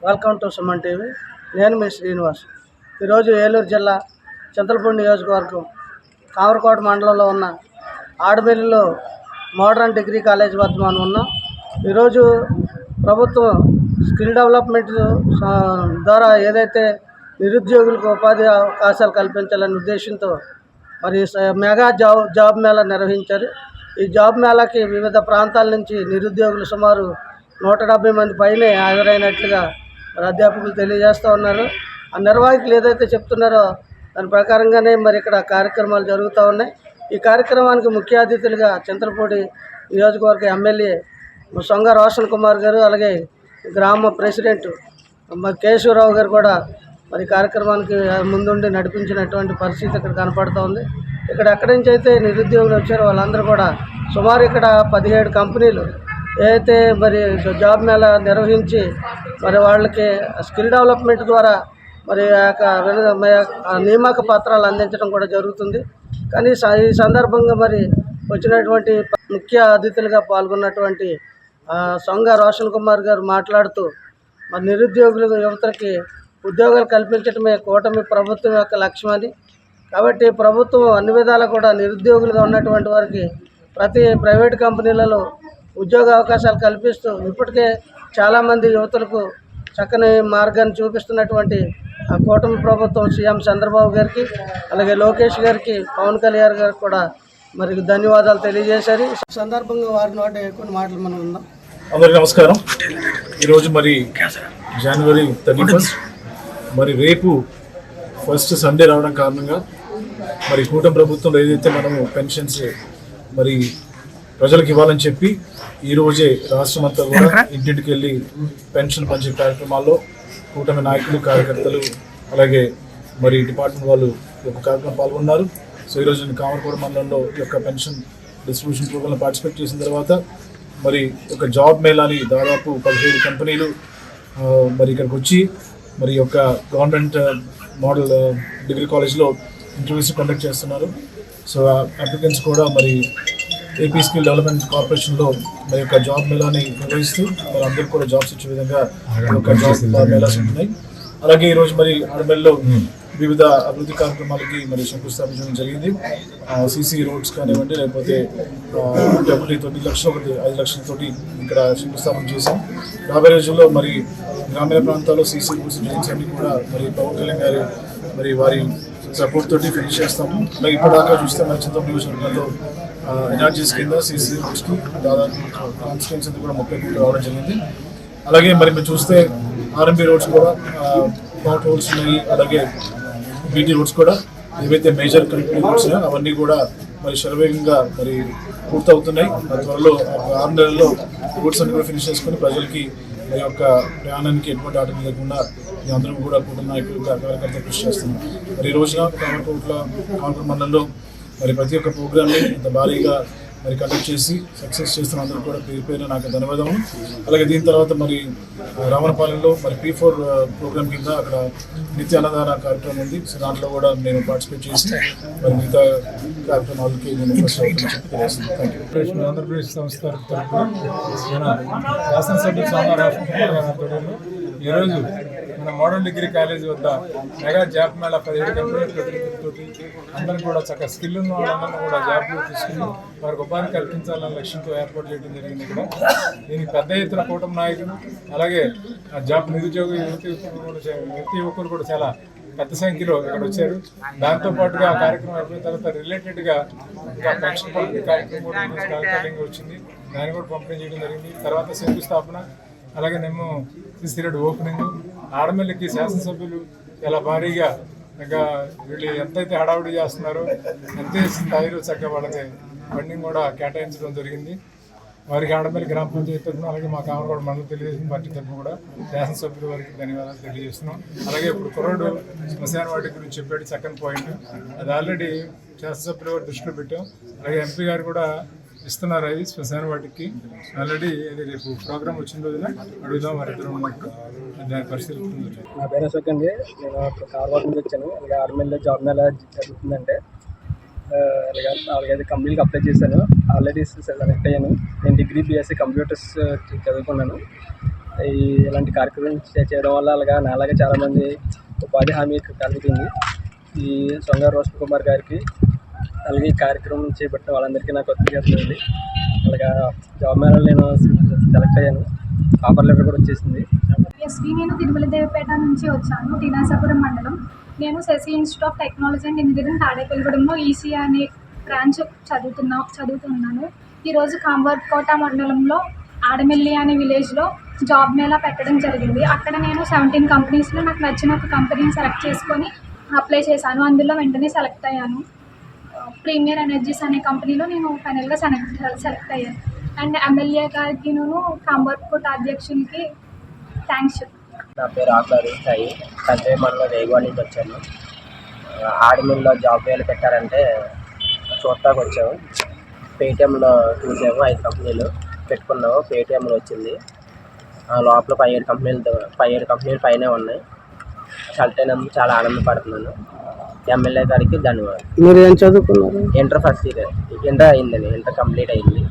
Welcome to Suman TV. నేను మీ శ్రీనివాస్. ఈరోజు ఏలూరు జిల్లా చింతలపూడి నియోజకవర్గం కామరకోట మండలంలో ఉన్న ఆడబెల్లిలో మోడర్న్ డిగ్రీ కాలేజ్ వద్ద మనం ఉన్నాం. ఈరోజు ప్రభుత్వం స్కిల్ డెవలప్మెంట్ ద్వారా ఏదైతే నిరుద్యోగులకు ఉపాధి అవకాశాలు కల్పించాలనే ఉద్దేశంతో మరి మెగా జాబ్ మేళా నిర్వహించారు. ఈ జాబ్ మేళాకి వివిధ ప్రాంతాల నుంచి నిరుద్యోగులు సుమారు 170 మంది పైనే హాజరైనట్లుగా మరి అధ్యాపకులు తెలియజేస్తూ ఉన్నారు. ఆ నిర్వాహకులు ఏదైతే చెప్తున్నారో దాని ప్రకారంగానే మరి ఇక్కడ కార్యక్రమాలు జరుగుతూ ఉన్నాయి. ఈ కార్యక్రమానికి ముఖ్య అతిథులుగా చింతలపూడి నియోజకవర్గ ఎమ్మెల్యే సొంగ రోషన్ కుమార్ గారు, అలాగే గ్రామ ప్రెసిడెంట్ మరి కేశవరావు గారు కూడా మరి కార్యక్రమానికి ముందుండి నడిపించినటువంటి పరిస్థితి ఇక్కడ కనపడుతూ ఉంది. ఇక్కడ ఎక్కడి నుంచి అయితే నిరుద్యోగులు వచ్చారో వాళ్ళందరూ కూడా సుమారు ఇక్కడ 17 కంపెనీలు ఏదైతే మరి జాబ్ మేళా నిర్వహించి మరి వాళ్ళకి స్కిల్ డెవలప్మెంట్ ద్వారా మరి నియామక పత్రాలు అందించడం కూడా జరుగుతుంది. కానీ ఈ సందర్భంగా మరి వచ్చినటువంటి ముఖ్య అతిథులుగా పాల్గొన్నటువంటి సొంగ రోషన్ కుమార్ గారు మాట్లాడుతూ మరి నిరుద్యోగులు యువతకి ఉద్యోగాలు కల్పించడమే కూటమి ప్రభుత్వం యొక్క లక్ష్యమని, కాబట్టి ప్రభుత్వం అన్ని విధాలా కూడా నిరుద్యోగులుగా ఉన్నటువంటి వారికి ప్రతి ప్రైవేట్ కంపెనీలలో ఉద్యోగ అవకాశాలు కల్పిస్తూ ఇప్పటికే చాలామంది యువతులకు చక్కని మార్గాన్ని చూపిస్తున్నటువంటి ఆ కూటమి ప్రభుత్వం సీఎం చంద్రబాబు గారికి, అలాగే లోకేష్ గారికి, పవన్ కళ్యాణ్ గారికి కూడా మరి ధన్యవాదాలు తెలియజేశారు. ఈ సందర్భంగా వారి నోట కొన్ని మాటలు మనం ఉందాం. అందరికీ నమస్కారం. ఈరోజు మరి జనవరి 31 మరి రేపు ఫస్ట్ సండే రావడం కారణంగా మరి కూటమి ప్రభుత్వంలో ఏదైతే మనము పెన్షన్స్ మరి ప్రజలకు ఇవ్వాలని చెప్పి ఈరోజే రాష్ట్రం అంతా కూడా ఇంటింటికి వెళ్ళి పెన్షన్ పంచే కార్యక్రమాల్లో కూటమి నాయకులు, కార్యకర్తలు, అలాగే మరి డిపార్ట్మెంట్ వాళ్ళు ఒక కార్యక్రమం పాల్గొన్నారు. సో ఈరోజు నేను కామరకోట మండలంలో ఈ యొక్క పెన్షన్ డిస్ట్రిబ్యూషన్ ప్రోగ్రాంలో పార్టిసిపేట్ చేసిన తర్వాత మరి ఒక జాబ్ మేళాని దాదాపు 17 కంపెనీలు మరి ఇక్కడికి వచ్చి మరి యొక్క గవర్నమెంట్ మోడల్ డిగ్రీ కాలేజ్లో ఇంటర్వ్యూస్ కండక్ట్ చేస్తున్నారు. సో అప్లికెంట్స్ కూడా మరి ఏపీ స్కిల్ డెవలప్మెంట్ కార్పొరేషన్లో మరి యొక్క జాబ్ మేళాని నిర్వహిస్తూ మరి అందరికీ కూడా జాబ్స్ ఇచ్చే విధంగా ఒక జాబ్ మేళాస్ ఉంటున్నాయి. అలాగే ఈరోజు మరి ఆడబెల్లిలో వివిధ అభివృద్ధి కార్యక్రమాలకి మరి శంకుస్థాపించడం జరిగింది. సీసీ రోడ్స్ కానివ్వండి, లేకపోతే 9 లక్షలు 5 లక్షలతోటి ఇక్కడ శంకుస్థాపన చేశాం. రాబోయే రోజుల్లో మరి గ్రామీణ ప్రాంతాల్లో సీసీ రోడ్స్ డ్రైన్స్ అన్ని కూడా మరి పవన్ కళ్యాణ్ గారు మరి వారి సపోర్ట్ తోటి ఫినిష్ చేస్తాము. అలాగే ఇప్పటిదాకా చూస్తే మన చింతలపూడి నియోజకవర్గంలో ఎన్ఆర్జీఎస్ కింద సీసీ రోడ్స్కి దాదాపు కాన్స్టిట్యున్సీ కూడా 30 కోట్లు రావడం జరిగింది. అలాగే మరి మీరు చూస్తే ఆర్ఎంబీ రోడ్స్ కూడా పాట్ రోడ్స్ ఉన్నాయి. అలాగే బీటీ రోడ్స్ కూడా ఏవైతే మేజర్ కనెక్టివిటీ రోడ్స్ అవన్నీ కూడా మరి శరవేగంగా మరి పూర్తవుతున్నాయి. త్వరలో 6 నెలల్లో రోడ్స్ అన్ని కూడా ఫినిష్ చేసుకుని ప్రజలకి మీ యొక్క ప్రయాణానికి ఎటువంటి ఆటంకం లేకుండా మీ అందరం కూడా కుటుంబ నాయకులు, కార్యకర్తలు కృషి చేస్తున్నాం. మరి ఈ రోజున కామరకోట మండలంలో మరి ప్రతి ఒక్క ప్రోగ్రామ్ని ఇంత భారీగా మరి కండక్ట్ చేసి సక్సెస్ చేస్తున్న అందరూ కూడా పేరు నాకు ధన్యవాదము. అలాగే దీని తర్వాత మరి రామనపాలెంలో మరి P4 ప్రోగ్రామ్ కింద అక్కడ నిత్య అన్నదాన కార్యక్రమం ఉంది. సో దాంట్లో కూడా నేను పార్టిసిపేట్ చేసి మరి మిగతా కార్యక్రమాలకి నేను ఆంధ్రప్రదేశ్ సంస్థ శాసనసభ్యులు సోమవారం ఈరోజు మన మోడర్న్ డిగ్రీ కాలేజ్ వద్ద మెగా జాబ్ మేళా 17 కంపెనీల ప్రతినిధులతో అందరూ కూడా చక్కగా స్కిల్ ఉన్న వాళ్ళందరూ కూడా జాబ్లు తీసుకుని వారికి ఉపాధి కల్పించాలన్న లక్ష్యంతో ఏర్పాటు చేయడం జరిగింది. ఇక్కడ దీనికి పెద్ద ఎత్తున కూటమి నాయకులు, అలాగే జాబ్ నిరుద్యోగ యువకులు కూడా చాలా పెద్ద సంఖ్యలో ఇక్కడ వచ్చారు. దాంతోపాటుగా ఆ కార్యక్రమం అయిపోయిన తర్వాత రిలేటెడ్గా ఇంకా పెన్షన్ పంపిణీ కార్యక్రమం వచ్చింది. దాన్ని కూడా పంపిణీ చేయడం జరిగింది. తర్వాత శంకుస్థాపన, అలాగే మేము సీసీ రోడ్ ఓపెనింగ్, ఆడమల్లికి శాసనసభ్యులు చాలా భారీగా ఇంకా వీళ్ళు ఎంతైతే హడావుడి చేస్తున్నారో అంతే స్థాయిలో చక్కగా వాళ్ళకి ఫండింగ్ కూడా కేటాయించడం జరిగింది. వారికి ఆడమల్లి గ్రామ పంచాయతీ తరఫున, అలాగే మా కామరకోట మండలం తెలుగుదేశం పార్టీ తరఫున కూడా శాసనసభ్యుల వారికి ధన్యవాదాలు తెలియజేస్తున్నాం. అలాగే ఇప్పుడు కుర్రోడు శ్మశాన వాటి గురించి చెప్పాడు, చక్కని పాయింట్. అది ఆల్రెడీ శాసనసభ్యుల వారి దృష్టిలో పెట్టాం. అలాగే ఎంపీ గారు కూడా ఇస్తున్నారు. అది శ్మశాన వాటికి ఆల్రెడీ అది రేపు ప్రోగ్రామ్ వచ్చిన రోజున అడుగుదాం వారిద్దరు ఉన్నప్పుడు దాని పరిశీలిస్తుంది. నా పేరు అశోక్ అండి. నేను కామరకోట నుంచి వచ్చాను. అలాగే ఆర్మీలో జాబ్ మేళా జరుగుతుందంటే అలాగే కంపెనీకి అప్లై చేశాను. ఆల్రెడీ సెలెక్ట్ అయ్యాను. నేను డిగ్రీ BSc కంప్యూటర్స్ చదువుకున్నాను. ఇలాంటి కార్యక్రమం చేయడం వల్ల నాలాగా చాలామంది ఉపాధి హామీ కలుగుతుంది. ఈ సొంగారు రోషన్ కుమార్ గారికి అలాగే ఈ కార్యక్రమం చేపట్టిన వాళ్ళందరికీ నాకు కృతజ్ఞతలు. అలాగా జాబ్ మేళలో నేను సెలెక్ట్ అయ్యాను. ఆఫర్ లెటర్ కూడా వచ్చేసింది. ఎస్వి నేను తిరుమల దేవపేట నుంచి వచ్చాను, టీనాసాపురం మండలం. నేను Sasi institute of technology and engineering తాడేపల్లిగూడెంలో ఈసీ అనే బ్రాంచ్ చదువుతున్నాను. ఈరోజు కాంవర్కోట మండలంలో ఆడమెల్లి అనే విలేజ్లో జాబ్ మేళా పెట్టడం జరిగింది. అక్కడ నేను 17 కంపెనీస్లో నాకు నచ్చిన ఒక కంపెనీని సెలెక్ట్ చేసుకొని అప్లై చేశాను. అందులో వెంటనే సెలెక్ట్ అయ్యాను. ప్రీమియర్ ఎనర్జీస్ అనే కంపెనీలో నేను ఫైనల్గా సెలెక్ట్ అయ్యాను. అండ్ ఎమ్మెల్యే గారికి కాంవర్కోట అధ్యక్షునికి థ్యాంక్స్. నా పేరు ఆకులారి సాయి, సంజయ్ మండలం రేగువాడ నుంచి వచ్చాను. ఆర్మీలో జాబ్ వేలు పెట్టారంటే చూడటానికి వచ్చాము. పేటీఎంలో చూసాము, 5 కంపెనీలు పెట్టుకున్నాము. పేటీఎంలో వచ్చింది. లోపల 17 కంపెనీలు పైనే ఉన్నాయి. సెలెక్ట్ అయినందుకు చాలా ఆనందపడుతున్నాను. ఎమ్మెల్యే గారికి ధన్యవాదాలు. మీరు ఏం చదువుకున్నారు? ఇంటర్ ఫస్ట్ ఇయర్, ఇంటర్ అయిందండి. ఇంటర్ కంప్లీట్ అయింది.